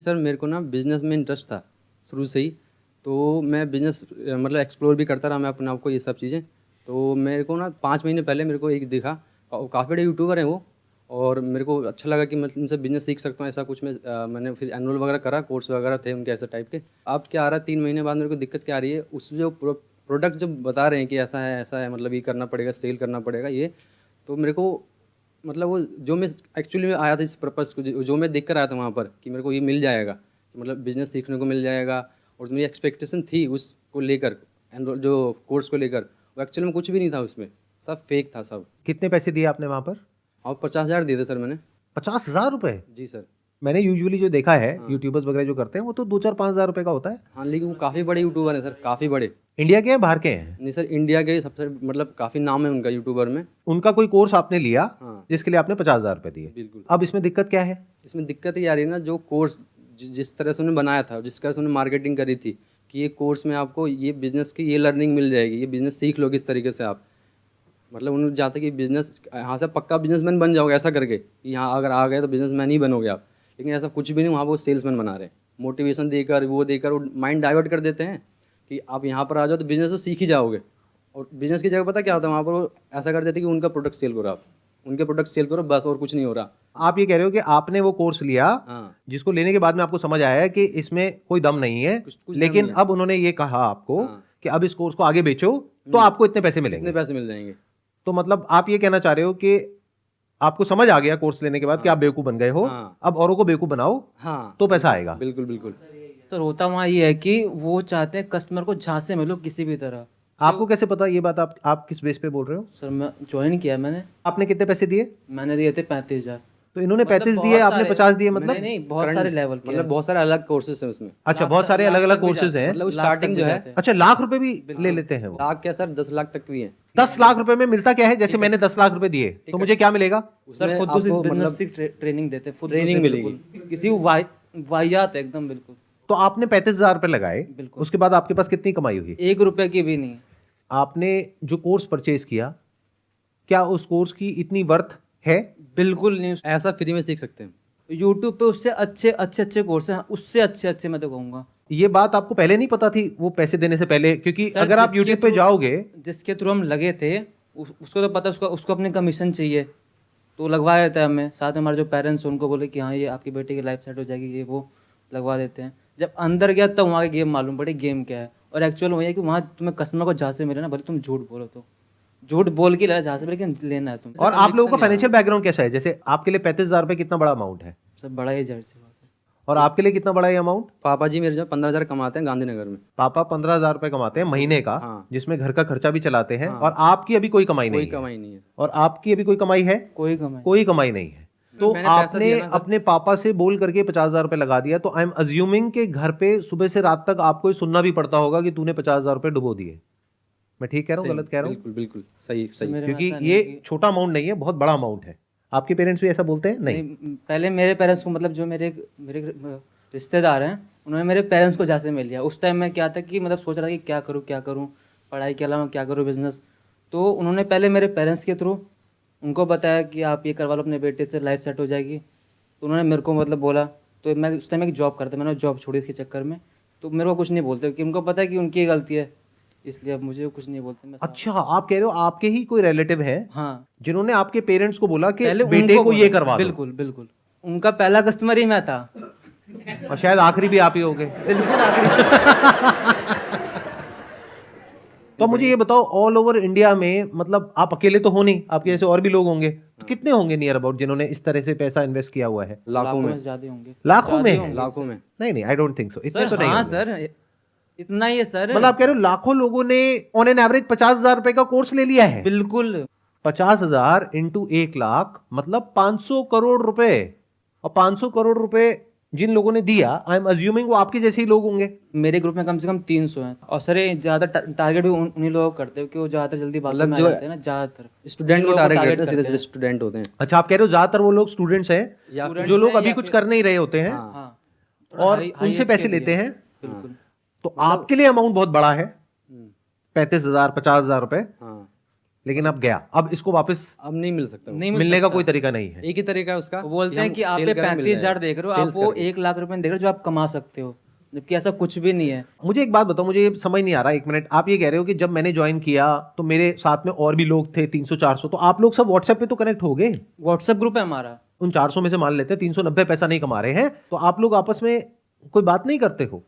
Sir मेरे को ना बिज़नेस में इंटरेस्ट था शुरू से ही। तो मैं बिज़नेस मतलब एक्सप्लोर भी करता रहा मैं अपने आप को ये सब चीज़ें। तो मेरे को ना 5 महीने पहले मेरे को एक दिखा, काफ़ी बड़े यूट्यूबर हैं वो। और मेरे को अच्छा लगा कि मैं इनसे बिज़नेस सीख सकता हूँ, ऐसा कुछ मैंने फिर एनरोल वगैरह करा, कोर्स वगैरह थे उनके ऐसे टाइप के। अब क्या आ रहा है 3 महीने बाद मेरे को दिक्कत क्या आ रही है, उस जो प्रोडक्ट जब बता रहे हैं कि ऐसा है मतलब ये करना पड़ेगा, सेल करना पड़ेगा ये। तो मेरे को मतलब वो जो मैं एक्चुअली में आया था इस पर्पज़ को, जो मैं देख कर आया था वहाँ पर कि मेरे को ये मिल जाएगा, कि मतलब बिज़नेस सीखने को मिल जाएगा। और जो मेरी एक्सपेक्टेशन थी उसको लेकर, एनरोल जो कोर्स को लेकर, वो एक्चुअली में कुछ भी नहीं था उसमें, सब फेक था सब। कितने पैसे दिए आपने वहाँ पर? और 50,000 दिए थे सर मैंने। 50,000 रुपए? जी सर। मैंने यूजुअली जो देखा है हाँ यूट्यूबर्स वगैरह जो करते हैं वो तो 2-4-5,000 रुपए का होता है। हाँ, लेकिन वो काफ़ी बड़े यूट्यूबर हैं सर, काफ़ी बड़े। इंडिया के हैं बाहर के हैं? नहीं सर, इंडिया के सबसे मतलब काफ़ी नाम है उनका यूट्यूबर में। उनका कोई कोर्स आपने लिया हाँ जिसके लिए आपने 50,000 रुपए दिए? बिल्कुल। अब इसमें दिक्कत क्या है? इसमें दिक्कत ये आ रही है ना, जो कोर्स जिस तरह से उन्होंने बनाया था, जिस तरह से उन्होंने मार्केटिंग करी थी कि ये कोर्स में आपको ये बिज़नेस की ये लर्निंग मिल जाएगी, ये बिज़नेस सीख लोगे इस तरीके से आप। मतलब उन्होंने चाहते कि बिज़नेस यहाँ से पक्का बिजनेसमैन बन जाओगे ऐसा करके, कि यहाँ अगर आ गए तो बिजनेसमैन ही बनोगे आप। लेकिन ऐसा कुछ भी नहीं, वहाँ वो सेल्समैन बना रहे हैं। मोटिवेशन देकर वो माइंड डाइवर्ट कर देते हैं कि आप यहाँ पर आ जाओ तो बिज़नेस तो सीख ही जाओगे। और बिज़नेस की जगह पता क्या होता है वहाँ पर, वो ऐसा कर देते हैं कि उनका प्रोडक्ट सेल करो आप, उनके प्रोडक्ट सेल करो बस, और कुछ नहीं हो रहा। आप ये कह रहे हो कि आपने वो कोर्स लिया हाँ, जिसको लेने के बाद में आपको समझ आया कि इसमें कोई दम नहीं है, कुछ लेकिन नहीं है। अब उन्होंने ये कहा आपको हाँ, कि अब इस कोर्स को आगे बेचो तो आपको इतने पैसे इतने मिलेंगे। पैसे मिल जाएंगे। तो मतलब आप ये कहना चाह रहे हो कि आपको समझ आ गया कोर्स लेने के बाद कि हाँ आप बेवकूफ बन गए हो, हाँ अब औरों को बेवकूफ बनाओ हाँ, तो पैसा आएगा। बिल्कुल बिल्कुल। सर होता वहाँ ये है कि वो चाहते हैं कस्टमर को झांसे में लो किसी भी तरह। आपको कैसे पता ये बात? आप किस बेस पे बोल रहे हो? सर मैं ज्वाइन किया मैंने आपने कितने पैसे दिए? मैंने दिए थे 35,000। तो इन्होंने मतलब 35 बहुत दिए, आपने सारे- 50 दिए, नहीं मतलब? नहीं बहुत सारे लेवल के मतलब बहुत सारे अलग कोर्सेज हैं उसमें। अच्छा, बहुत सारे अलग अलग कोर्सेज हैं। मतलब लाख स्टार्टिंग तक जो भी है जाते हैं। अच्छा, लाख रुपए भी ले लेते हैं वो? लाख क्या सर, 10 लाख तक भी है। 10 लाख रुपए में मिलता क्या है? जैसे मैंने 10 लाख रुपए दिए तो मुझे क्या मिलेगा? सर खुद से बिजनेस की ट्रेनिंग देते हैं, ट्रेनिंग मिलेगी किसी वाहियात है एकदम बिल्कुल। तो आपने 35,000 रुपए लगाए, बिल्कुल। उसके बाद आपके पास कितनी कमाई हुई? 1 रुपए की भी नहीं। आपने जो कोर्स परचेज किया, क्या उस कोर्स की इतनी वर्थ है? बिल्कुल नहीं। ऐसा फ्री में सीख सकते हैं। यूट्यूब पे उससे अच्छे कोर्स हैं, उससे अच्छे मैं तो कहूँगा। ये बात आपको पहले नहीं पता थी वो पैसे देने से पहले? क्योंकि सर, अगर आप जिसके यूट्यूब पे थ्रू- जाओगे, जिसके थ्रू हम लगे थे उसको तो पता, उसको अपनी कमीशन चाहिए तो लगवा देता है हमें। साथ में हमारे जो पेरेंट्स उनको बोले कि हाँ ये आपकी बेटी की लाइफ सेट हो जाएगी, ये वो लगवा देते हैं। जब अंदर गया तब वहाँ की गेम मालूम पड़ी गेम क्या है। और एक्चुअल वही है कि वहाँ तुम्हें कस्टमर को जहाँ से मिले ना, भले तुम झूठ बोलो तो झूठ बोल के जहाँ से, लेकिन लेना है तुम। और आप लोगों का फाइनेंशियल बैकग्राउंड कैसा है? जैसे आपके लिए 35,000 रुपए कितना बड़ा अमाउंट है, सब बड़ा ही जाहिर सी बात है। और आपके लिए कितना बड़ा ये अमाउंट? पापा जी मेरे जो 15,000 कमाते हैं गांधीनगर में। पापा 15,000 रुपए कमाते हैं महीने का, हाँ। जिसमें घर का खर्चा भी चलाते हैं, हाँ। और आपकी अभी कोई कमाई कोई नहीं है। कमाई नहीं है। और आपकी अभी कोई कमाई है? कोई कमाई कोई कमाई नहीं है। तो मैंने पैसा आपने दिया ना सर। अपने पापा से बोल करके 50,000 रुपए लगा दिया, तो आई एम अज्यूमिंग के घर पे सुबह से रात तक आपको ये सुनना भी पड़ता होगा कि तूने 50,000 रुपए डुबो दिए। मैं ठीक कह रहा हूँ, सही, गलत कह रहा हूँ? बिल्कुल बिल्कुल सही सही। मेरे में क्योंकि ऐसा नहीं ये है कि- छोटा अमाउंट नहीं है, बहुत बड़ा अमाउंट है। आपके पेरेंट्स भी ऐसा बोलते हैं? नहीं। पहले मेरे पेरेंट्स को, मतलब जो मेरे रिश्तेदार हैं, उन्होंने मेरे पेरेंट्स को जहाँ से मिल लिया। उस टाइम में क्या था कि मतलब सोच रहा था कि क्या करूँ पढ़ाई के अलावा, क्या करूँ बिजनेस। तो उन्होंने पहले मेरे पेरेंट्स के थ्रू उनको बताया कि आप ये करवा लो अपने बेटे से, लाइफ सेट हो जाएगी। तो उन्होंने मेरे को मतलब बोला, तो मैं उस टाइम एक जॉब करता, मैंने जॉब छोड़ी इसके चक्कर में। तो मेरे को कुछ नहीं बोलते कि उनको पता है कि उनकी गलती है, इसलिए अब मुझे कुछ नहीं बोलते। मैं अच्छा, आप कह रहे हो आपके ही कोई रिलेटिव हैं हाँ, जिन्होंने आपके पेरेंट्स को बोला कि पहले बेटे उनको को ये बोला। करवा दो, बिल्कुल बिल्कुल, उनका पहला कस्टमर ही मैं था। और शायद आखिरी भी आप ही होगे। बिल्कुल आखिरी। तो मुझे ये बताओ, ऑल ओवर इंडिया में, मतलब आप अकेले तो हो नहीं, आपके जैसे और भी लोग होंगे, तो कितने होंगे नियर अबाउट जिन्होंने इस तरह से पैसा इन्वेस्ट किया हुआ है? लाखों में। से ज्यादा होंगे। लाखों में? लाखों में। नहीं नहीं, आई डोंट थिंक सो, इतने सर तो नहीं हाँ होंगे। सर, इतना ही है सर। मतलब आप कह रहे हो लाखों लोगों ने ऑन एन एवरेज 50,000 रुपए का कोर्स ले लिया है? बिल्कुल। 50,000 इंटू 1 लाख मतलब 500 करोड़ रुपए। और 500 करोड़ रुपए जिन लोगों ने दिया, आई एम अज्यूमिंग वो आपके जैसे ही लोग होंगे। मेरे ग्रुप में कम से कम 300 हैं। और सर ये ज्यादा टारगेट भी उन्हीं लोगों को करते हैं क्योंकि वो ज्यादातर जल्दी बातों मतलब में आ जो जाते हैं ना, ज्यादातर स्टूडेंट को लोगों को टारगेट target करते हैं, सीधे करते सीधे स्टूडेंट होते हैं। अच्छा, आप कह रहे हो ज्यादातर वो लोग स्टूडेंट्स हैं Students जो लोग हैं अभी या कुछ फिर- कर नहीं रहे होते हैं, हाँ, थोड़ा और high उनसे age पैसे के लिए। लेते हैं। बिल्कुल। तो आपके लिए अमाउंट बहुत बड़ा है, 35,000 50,000 रुपए। हाँ, लेकिन अब गया, अब इसको वापस अब नहीं मिल सकता वो। नहीं मिल मिलने का सकता। कोई तरीका नहीं है। एक ही तरीका है उसका, वो बोलते कि हैं हम कि आप सेल पे करें, मिल 35,000 जाएगा। देख रहे हो, आप सेल्स वो करके। 1 लाख रुपए देख रहे हो जो आप कमा सकते हो, जबकि ऐसा कुछ भी नहीं है। मुझे एक बात बताओ, मुझे ये समझ नहीं आ रहा, एक मिनट। आप ये कह रहे हो कि जब मैंने ज्वाइन किया तो मेरे साथ में और भी लोग थे 300-400, तो आप लोग सब व्हाट्सएप पे तो कनेक्ट हो गए। व्हाट्सएप ग्रुप है हमारा। उन 400 में से मान लेते हैं 390 पैसा नहीं कमा रहे हैं, तो आप लोग आपस में कोई बात नहीं करते हो?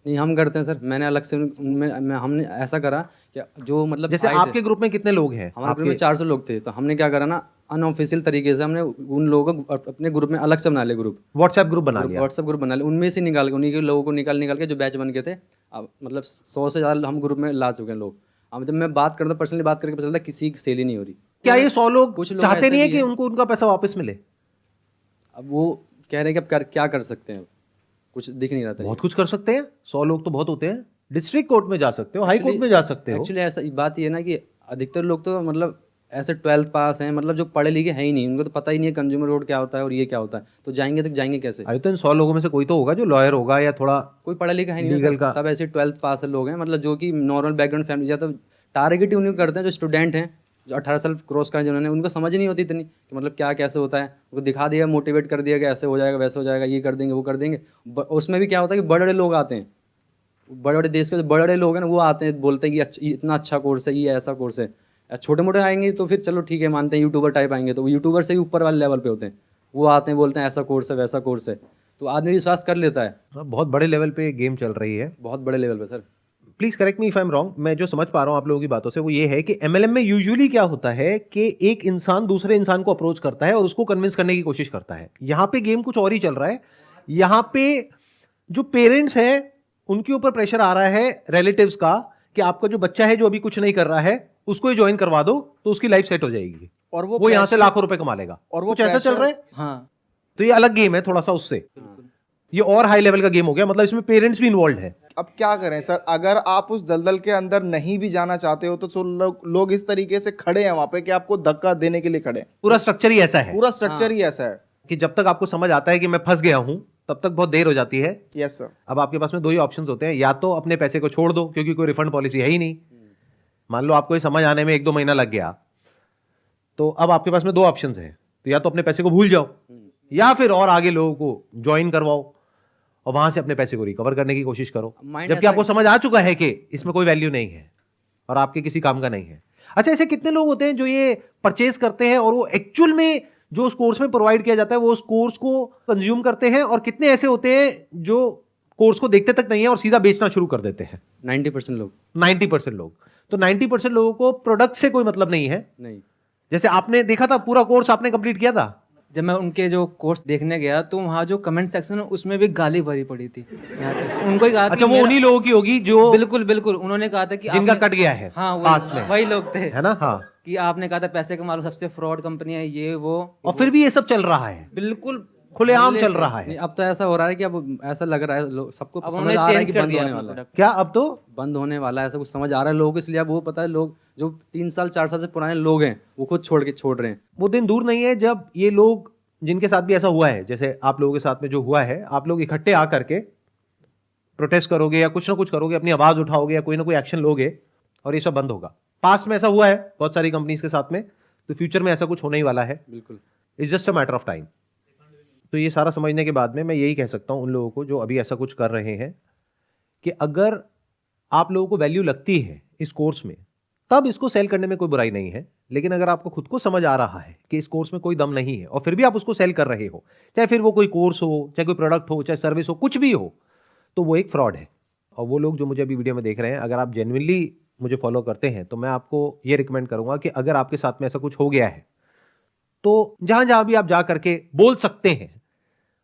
नहीं, हम करते हैं सर। मैंने अलग से हमने ऐसा करा कि जो मतलब जैसे आए थे, आपके ग्रुप में कितने लोग हैं? हमारे ग्रुप में 400 लोग थे, तो हमने क्या करा ना, अनऑफिशियल तरीके से हमने उन लोगों को अपने ग्रुप में अलग से बना लिया, ग्रुप व्हाट्सएप ग्रुप बना लिया। व्हाट्सएप ग्रुप बना लिया, उनमें से निकाल के उन्हीं के लोगों को निकाल के जो बैच बन गए थे, अब मतलब 100 से ज़्यादा हम ग्रुप में ला चुके हैं लोग। अब जब मैं बात करता हूँ, पर्सनली बात करके पता चलता है किसी की सेल ही नहीं हो रही। क्या ये 100 लोग कुछ लोग चाहते ऐसे नहीं है भी कि हैं। उनको उनका पैसा वापस मिले? अब वो कह रहे हैं कि अब क्या कर सकते हैं, कुछ दिख नहीं रहा था। बहुत कुछ कर सकते हैं, 100 लोग तो बहुत होते हैं। डिस्ट्रिक्ट कोर्ट में जा सकते हो, हाई कोर्ट में जा सकते हो। एक्चुअली ऐसा बात ये है ना कि अधिकतर लोग तो मतलब ऐसे 12th पास हैं, मतलब जो पढ़े लिखे हैं ही नहीं, उनको तो पता ही नहीं है कंज्यूमर रोड क्या होता है और ये क्या होता है, तो जाएंगे कैसे? अरे तो इन 100 लोगों में से कोई तो होगा जो लॉयर होगा या थोड़ा कोई पढ़ा लिखा है नहीं लीगल ना, का। सब ऐसे 12th पास लोग हैं, मतलब जो कि नॉर्मल बैकग्राउंड फैमिली, या तो टारगेट ही उन्हीं को करते हैं जो स्टूडेंट हैं, जो 18 साल क्रॉस करें जिन्होंने, उनको समझ ही नहीं होती इतनी कि मतलब क्या कैसे होता है। उनको दिखा दिया, मोटिवेट कर दिया कि ऐसे हो जाएगा, वैसे हो जाएगा, ये कर देंगे, वो कर देंगे। उसमें भी क्या होता है कि बड़े बड़े लोग आते हैं, बड़े बड़े देश के जो बड़े बड़े लोग हैं ना, वो आते हैं, बोलते हैं कि इतना अच्छा कोर्स है, ये ऐसा कोर्स है। छोटे मोटे आएंगे तो फिर चलो ठीक है, मानते हैं, यूट्यूबर टाइप आएंगे तो वो यूट्यूबर से भी ऊपर वाले लेवल पे होते हैं, वो आते हैं, बोलते हैं ऐसा कोर्स है, वैसा कोर्स है, तो आदमी विश्वास कर लेता है। बहुत बड़े लेवल पे गेम चल रही है। बहुत बड़े लेवल पे sir. Please correct me if I am wrong. मैं जो समझ पा रहा हूं आप लोगों की बातों से वो ये है कि एमएलएम में यूजुअली क्या होता है कि एक इंसान दूसरे इंसान को अप्रोच करता है और उसको कन्विंस करने की कोशिश करता है। यहां पे गेम कुछ और ही चल रहा है। यहां पे जो पेरेंट्स हैं उनके ऊपर प्रेशर आ रहा है रिलेटिव्स का कि आपका जो बच्चा है जो अभी कुछ नहीं कर रहा है उसको ही ज्वाइन करवा दो तो उसकी लाइफ सेट हो जाएगी और वो यहां से लाखों रुपए कमा लेगा। और वो कुछ ऐसा चल रहा है। हाँ, तो ये अलग गेम है थोड़ा सा उससे, ये और हाई लेवल का गेम हो गया, मतलब इसमें पेरेंट्स भी इन्वॉल्व है। अब क्या करें सर, अगर आप उस दलदल के अंदर नहीं भी जाना चाहते हो तो लोग इस तरीके से खड़े हैं वहां पे कि आपको धक्का देने के लिए खड़े हैं। पूरा स्ट्रक्चर ही ऐसा है पूरा स्ट्रक्चर ही ऐसा है। कि जब तक आपको समझ आता है कि मैं फंस गया हूं तब तक बहुत देर हो जाती है। Yes sir. अब आपके पास में दो ही ऑप्शंस होते हैं, या तो अपने पैसे को छोड़ दो क्योंकि कोई रिफंड पॉलिसी है ही नहीं। मान लो आपको ये समझ आने में 1-2 महीना लग गया, तो अब आपके पास में दो ऑप्शंस हैं, तो या तो अपने पैसे को भूल जाओ या फिर और आगे लोगों को ज्वाइन करवाओ और वहां से अपने पैसे को रिकवर करने की कोशिश करो, Mind जबकि ऐसा आपको समझ आ चुका है कि इसमें कोई वैल्यू नहीं है और आपके किसी काम का नहीं है। अच्छा, ऐसे कितने लोग होते हैं जो ये परचेज करते हैं और वो एक्चुअल में जो उस कोर्स में प्रोवाइड किया जाता है वो उस कोर्स को कंज्यूम करते हैं, और कितने ऐसे होते हैं जो कोर्स को देखते तक नहीं है और सीधा बेचना शुरू कर देते हैं? 90% लोग 90% लोग। तो 90% लोगों को प्रोडक्ट से कोई मतलब नहीं है। नहीं। जैसे आपने देखा था पूरा कोर्स आपने कंप्लीट किया था, जब मैं उनके जो कोर्स देखने गया तो वहाँ जो कमेंट सेक्शन है उसमें भी गाली भरी पड़ी थी यहाँ पे। उनको ही कहा अच्छा कि वो मेरा- उन्हीं लोगों की होगी जो बिल्कुल बिल्कुल, उन्होंने कहा था कि जिनका आपने- कट गया है हाँ पास में, वही लोग थे, है ना? हाँ, कि आपने कहा था पैसे कमा लो, सबसे फ्रॉड कंपनी है ये वो, और फिर भी ये सब चल रहा है, बिल्कुल खुलेआम पहले चल से। रहा नहीं, है। अब तो ऐसा हो रहा है कि अब ऐसा लग रहा है सबको अब समझ उन्होंने आ रहा है चेंज कि कर बंद दिया होने अपना वाला है, प्रोडक्ट। क्या अब तो बंद होने वाला है, ऐसा कुछ समझ आ रहा है लोगों को। इसलिए अब वो पता है, लोग जो 3 साल 4 साल से पुराने लोग हैं वो खुद छोड़ रहे हैं। वो दिन दूर नहीं है जब ये लोग जिनके साथ भी ऐसा हुआ है, जैसे आप लोगों के साथ में जो हुआ है, आप लोग इकट्ठे आ करके प्रोटेस्ट करोगे या कुछ ना कुछ करोगे, अपनी आवाज उठाओगे या कोई ना कोई एक्शन लोगे और ये सब बंद होगा। पास्ट में ऐसा हुआ है बहुत सारी कंपनीज के साथ में, तो फ्यूचर में ऐसा कुछ होने ही वाला है। बिल्कुल। It's just a matter of time. तो ये सारा समझने के बाद में मैं यही कह सकता हूं उन लोगों को जो अभी ऐसा कुछ कर रहे हैं कि अगर आप लोगों को वैल्यू लगती है इस कोर्स में तब इसको सेल करने में कोई बुराई नहीं है, लेकिन अगर आपको खुद को समझ आ रहा है कि इस कोर्स में कोई दम नहीं है और फिर भी आप उसको सेल कर रहे हो, चाहे फिर वो कोई कोर्स हो, चाहे कोई प्रोडक्ट हो, चाहे सर्विस हो, कुछ भी हो, तो वो एक फ्रॉड है। और वो लोग जो मुझे अभी वीडियो में देख रहे हैं, अगर आप जेन्युइनली मुझे फॉलो करते हैं तो मैं आपको ये रिकमेंड करूंगा कि अगर आपके साथ में ऐसा कुछ हो गया है तो जहां जहां भी आप जा करके बोल सकते हैं,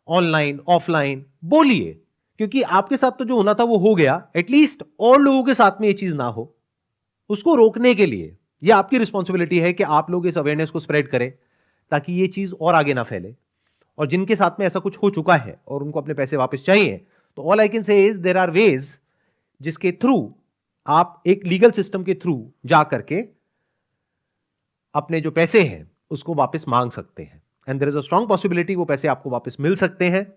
ऑनलाइन ऑफलाइन बोलिए, क्योंकि आपके साथ तो जो होना था वो हो गया, एटलीस्ट और लोगों के साथ में ये चीज ना हो, उसको रोकने के लिए ये आपकी रिस्पॉन्सिबिलिटी है कि आप लोग इस अवेयरनेस को स्प्रेड करें ताकि ये चीज और आगे ना फैले। और जिनके साथ में ऐसा कुछ हो चुका है और उनको अपने पैसे वापस चाहिए, तो all I can say is there are ways जिसके थ्रू आप एक लीगल सिस्टम के थ्रू जा करके अपने जो पैसे हैं उसको वापस मांग सकते हैं, and there is a strong possibility वो पैसे आपको वापस मिल सकते हैं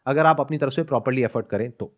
अगर आप अपनी तरफ से प्रॉपर्ली एफर्ट करें तो।